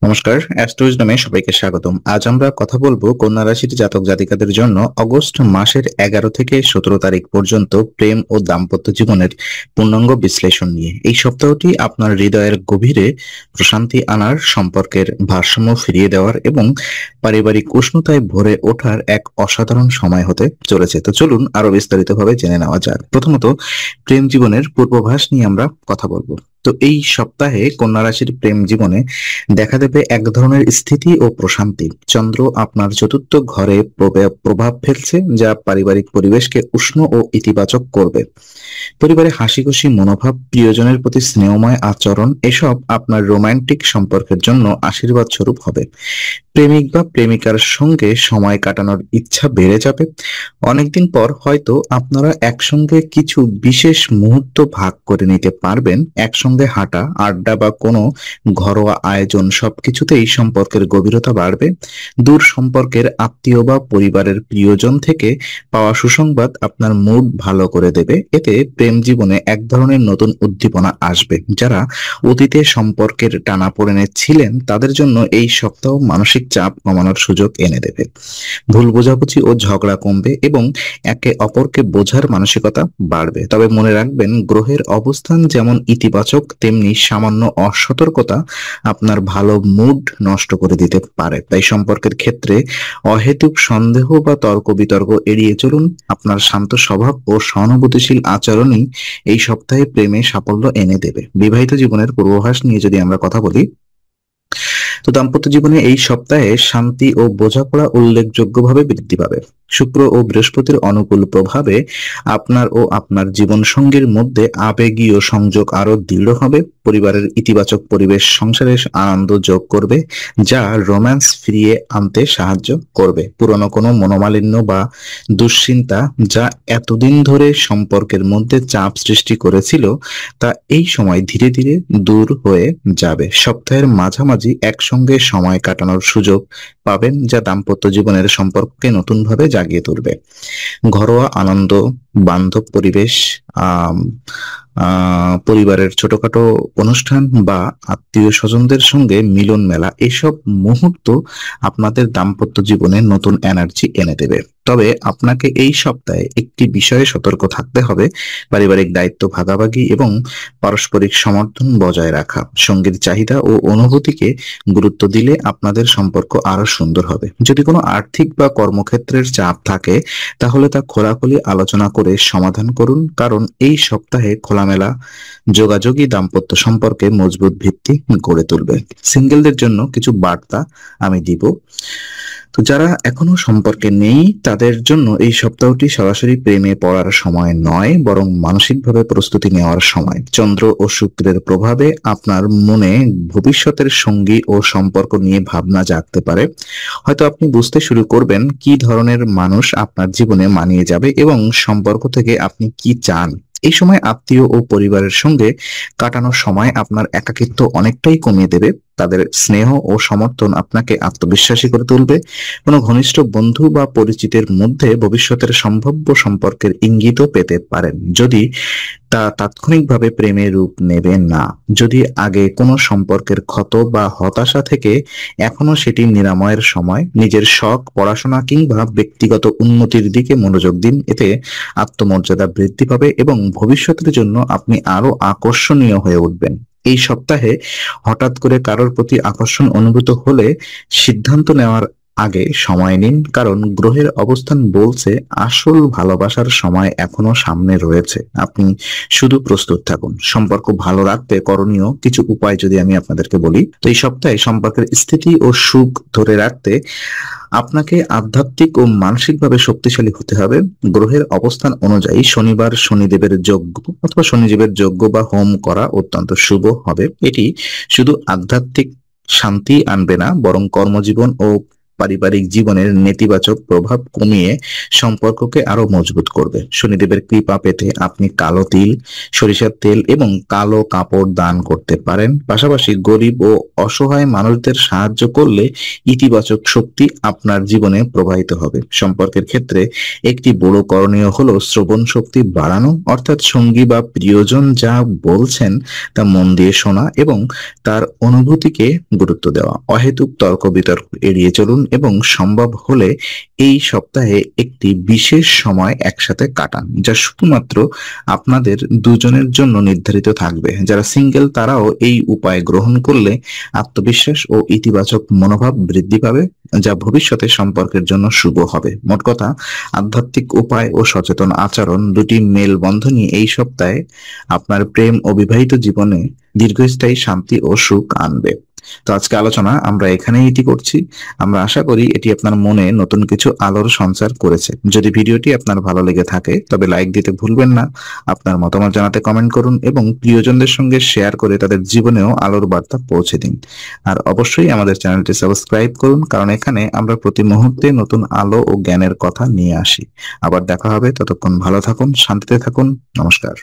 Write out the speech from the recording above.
নমস্কার, অ্যাস্ট্রোইজ নামে সবাইকে স্বাগতম। আজ আমরা কথা বলবো কন্যা রাশির জাতক জাতিকাদের জন্য অগস্ট মাসের 11 থেকে 17 তারিখ পর্যন্ত প্রেম ও দাম্পত্য জীবনের পূর্ণাঙ্গ বিশ্লেষণ নিয়ে। এই সপ্তাহটি আপনার হৃদয়ের গভীরে প্রশান্তি আনার, সম্পর্কের ভারসাম্য ফিরিয়ে দেওয়ার এবং পারিবারিক উষ্ণতায় ভরে ওঠার এক অসাধারণ সময় হতে চলেছে। তো চলুন আরো বিস্তারিতভাবে জেনে নেওয়া যাক। প্রথমত, প্রেম জীবনের পূর্বাভাস নিয়ে আমরা কথা বলবো। তো এই সপ্তাহে কন্যা রাশির প্রেম জীবনে দেখা দেবে এক ধরনের স্থিতি ও প্রশান্তি। চন্দ্র আপনার চতুর্থ ঘরে প্রভাব ফেলছে, যা পারিবারিক পরিবেশকে উষ্ণ ও ইতিবাচক করবে। পরিবারে হাসি খুশি মনোভাব, প্রিয়জনের প্রতি স্নেহময় আচরণ, এসব আপনার রোমান্টিক সম্পর্কের জন্য আশীর্বাদ স্বরূপ হবে। প্রেমিক বা প্রেমিকার সঙ্গে সময় কাটানোর ইচ্ছা বেড়ে যাবে। অনেকদিন পর হয়তো আপনারা একসঙ্গে কিছু বিশেষ মুহূর্ত ভাগ করে নিতে পারবেন। একসঙ্গে হাঁটা, আড্ডা বা কোনো ঘরোয়া আয়োজন, সবকিছুতেই সম্পর্কের গভীরতা বাড়বে। দূর সম্পর্কের আত্মীয় বা পরিবারের প্রিয়জন থেকে পাওয়া সুসংবাদ আপনার মুড ভালো করে দেবে। এতে প্রেম জীবনে এক ধরনের নতুন উদ্দীপনা আসবে। যারা অতীতে সম্পর্কের টানাপোড়েনে ছিলেন তাদের জন্য এই সপ্তাহ মানসিক চাপ কমানোর সুযোগ এনে দেবে। ভুল বোঝাবুঝি ও ঝগড়া কমবে এবং একে অপরকে বোঝার মানসিকতা বাড়বে। তবে মনে রাখবেন, গ্রহের অবস্থান যেমন ইতিবাচক, তেমনি সামান্য অসতর্কতা আপনার ভালো মুড নষ্ট করে দিতে পারে। তাই সম্পর্কের ক্ষেত্রে অহেতুক সন্দেহ বা তর্ক বিতর্ক এড়িয়ে চলুন। আপনার শান্ত স্বভাব ও সহানুভূতিশীল আচরণই এই সপ্তাহে প্রেমে সাফল্য এনে দেবে। বিবাহিত জীবনের পূর্বাভাস নিয়ে যদি আমরা কথা বলি, তো দাম্পত্য জীবনে এই সপ্তাহে শান্তি ও বোঝাপড়া উল্লেখযোগ্যভাবে বৃদ্ধি পাবে। শুক্র ও বৃহস্পতির অনুকূল প্রভাবে আপনার ও আপনার জীবন সঙ্গীর মধ্যে আবেগীয় সংযোগ আরো দৃঢ় হবে। পরিবারের ইতিবাচক পরিবেশ সংসারে আনন্দ যোগ করবে, যা রোম্যান্স ফিরিয়ে আনতে সাহায্য করবে। পুরনো কোনো মনোমালিন্য বা দুশ্চিন্তা যা এতদিন ধরে সম্পর্কের মধ্যে চাপ সৃষ্টি করেছিল, তা এই সময় ধীরে ধীরে দূর হয়ে যাবে। সপ্তাহের মাঝামাঝি একসঙ্গে সময় কাটানোর সুযোগ পাবেন, যা দাম্পত্য জীবনের সম্পর্ককে নতুনভাবে জাগিয়ে তুলবে। ঘরোয়া আনন্দ, বান্ধব পরিবেশ, আহ পরিবারের ছোটখাটো অনুষ্ঠান বা আত্মীয় স্বজনদের সঙ্গে মিলন মেলা, এসব মুহূর্ত আপনাদের দাম্পত্য জীবনে নতুন এনার্জি এনে দেবে। তবে আপনাকে এই সপ্তাহে একটি বিষয়ে সতর্ক থাকতে হবে: পারিবারিক দায়িত্ব ভাগাভাগি এবং পারস্পরিক সমর্থন বজায় রাখা। সঙ্গীর চাহিদা ও অনুভূতিকে গুরুত্ব দিলে আপনাদের সম্পর্ক আরো সুন্দর হবে। যদি কোনো আর্থিক বা কর্মক্ষেত্রের চাপ থাকে, তাহলে তা খোলাখুলি আলোচনা করে সমাধান করুন, কারণ এই সপ্তাহে খোলামেলা যোগাযোগই দাম্পত্য সম্পর্কে মজবুত ভিত্তি গড়ে তুলবে। সিঙ্গেলদের জন্য কিছু বার্তা আমি দিব। তো যারা এখনো সম্পর্কে নেই, তাদের জন্য এই সপ্তাহটি সরাসরি প্রেমে পড়ার সময় নয়, বরং মানসিকভাবে প্রস্তুতি নেওয়ার সময়। চন্দ্র ও শুক্রের প্রভাবে আপনার মনে ভবিষ্যতের সঙ্গী ও সম্পর্ক নিয়ে ভাবনা জাগতে পারে। হয়তো আপনি বুঝতে শুরু করবেন কি ধরনের মানুষ আপনার জীবনে মানিয়ে যাবে এবং সম্পর্ক থেকে আপনি কি চান। এই সময় আত্মীয় ও পরিবারের সঙ্গে কাটানোর সময় আপনার একাকিত্ব অনেকটাই কমিয়ে দেবে। তাদের স্নেহ ও সমর্থন আপনাকে আত্মবিশ্বাসী করে তুলবে। কোনো ঘনিষ্ঠ বন্ধু বা পরিচিতের মধ্যে ভবিষ্যতের সম্ভাব্য সম্পর্কের ইঙ্গিতও পেতে পারেন, যদি তা তাৎক্ষণিকভাবে প্রেমে রূপ নেবে না। যদি আগে কোনো সম্পর্কের ক্ষত বা হতাশা থেকে এখনো সেটি নিরাময়ের সময়। নিজের শখ, পড়াশোনা কিংবা ব্যক্তিগত উন্নতির দিকে মনোযোগ দিন। এতে আত্মমর্যাদা বৃদ্ধি পাবে এবং ভবিষ্যতের জন্য আপনি আরো আকর্ষণীয় হয়ে উঠবেন। এই সপ্তাহে হঠাৎ করে কারোর প্রতি আকর্ষণ অনুভূত হলে সিদ্ধান্ত নেওয়ার আগে সময় নিন, কারণ গ্রহের অবস্থান বলছে আসল ভালোবাসার সময় এখনো সামনে রয়েছে। আপনি শুধু প্রস্তুত থাকুন। সম্পর্ক ভালো রাখতে করণীয় কিছু উপায় যদি আমি আপনাদেরকে বলি, তো এই সপ্তাহে সম্পর্কের স্থিতি ও সুখ ধরে রাখতে আপনাকে আধ্যাত্মিক ও মানসিকভাবে শক্তিশালী হতে হবে। গ্রহের অবস্থান অনুযায়ী শনিবার শনিদেবের যজ্ঞ অথবা শনিদেবের যজ্ঞ বা হোম করা অত্যন্ত শুভ হবে। এটি শুধু আধ্যাত্মিক শান্তি আনবে না, বরং কর্মজীবন ও পারিবারিক জীবনের নেতিবাচক প্রভাব কমিয়ে সম্পর্ককে আরো মজবুত করবে। শনিদেবের কৃপা পেতে আপনি কালো তিল, সরিষার তেল এবং কালো কাপড় দান করতে পারেন। পাশাপাশি গরিব ও অসহায় মানুষদের সাহায্য করলে ইতিবাচক শক্তি আপনার জীবনে প্রবাহিত হবে। সম্পর্কের ক্ষেত্রে একটি বড় করণীয় হলো শ্রবণ শক্তি বাড়ানো, অর্থাৎ সঙ্গী বা প্রিয়জন যা বলছেন তা মন দিয়ে শোনা এবং তার অনুভূতিকে গুরুত্ব দেওয়া। অহেতুক তর্ক বিতর্ক এড়িয়ে চলুন এবং সম্ভব হলে এই সপ্তাহে একটি বিশেষ সময় একসাথে কাটান, যা শুধুমাত্র আপনাদের দুজনের জন্য নির্ধারিত থাকবে। যারা সিঙ্গেল তারাও এই উপায় গ্রহণ করলে আত্মবিশ্বাস ও ইতিবাচক মনোভাব বৃদ্ধি পাবে, যা ভবিষ্যতে সম্পর্কের জন্য শুভ হবে। মোট কথা, আধ্যাত্মিক উপায় ও সচেতন আচরণ দুটি মেলবন্ধনই এই সপ্তাহে আপনার প্রেম ও বিবাহিত জীবনে দীর্ঘস্থায়ী শান্তি ও সুখ আনবে। তো আজকে আলোচনা আমরা এখানেই এটি করছি। আমরা আশা করি এটি আপনার মনে নতুন কিছু আলোর সঞ্চার করেছে। যদি ভিডিওটি আপনার ভালো লেগে থাকে তবে লাইক দিতে ভুলবেন না। আপনার মতামত জানাতে কমেন্ট করুন এবং প্রিয়জনদের সঙ্গে শেয়ার করে তাদের জীবনেও আলোর বার্তা পৌঁছে দিন। আর অবশ্যই আমাদের চ্যানেলটি সাবস্ক্রাইব করুন, কারণ এখানে আমরা প্রতি মুহূর্তে নতুন আলো ও জ্ঞানের কথা নিয়ে আসি। আবার দেখা হবে, ততক্ষণ ভালো থাকুন, শান্তিতে থাকুন। নমস্কার।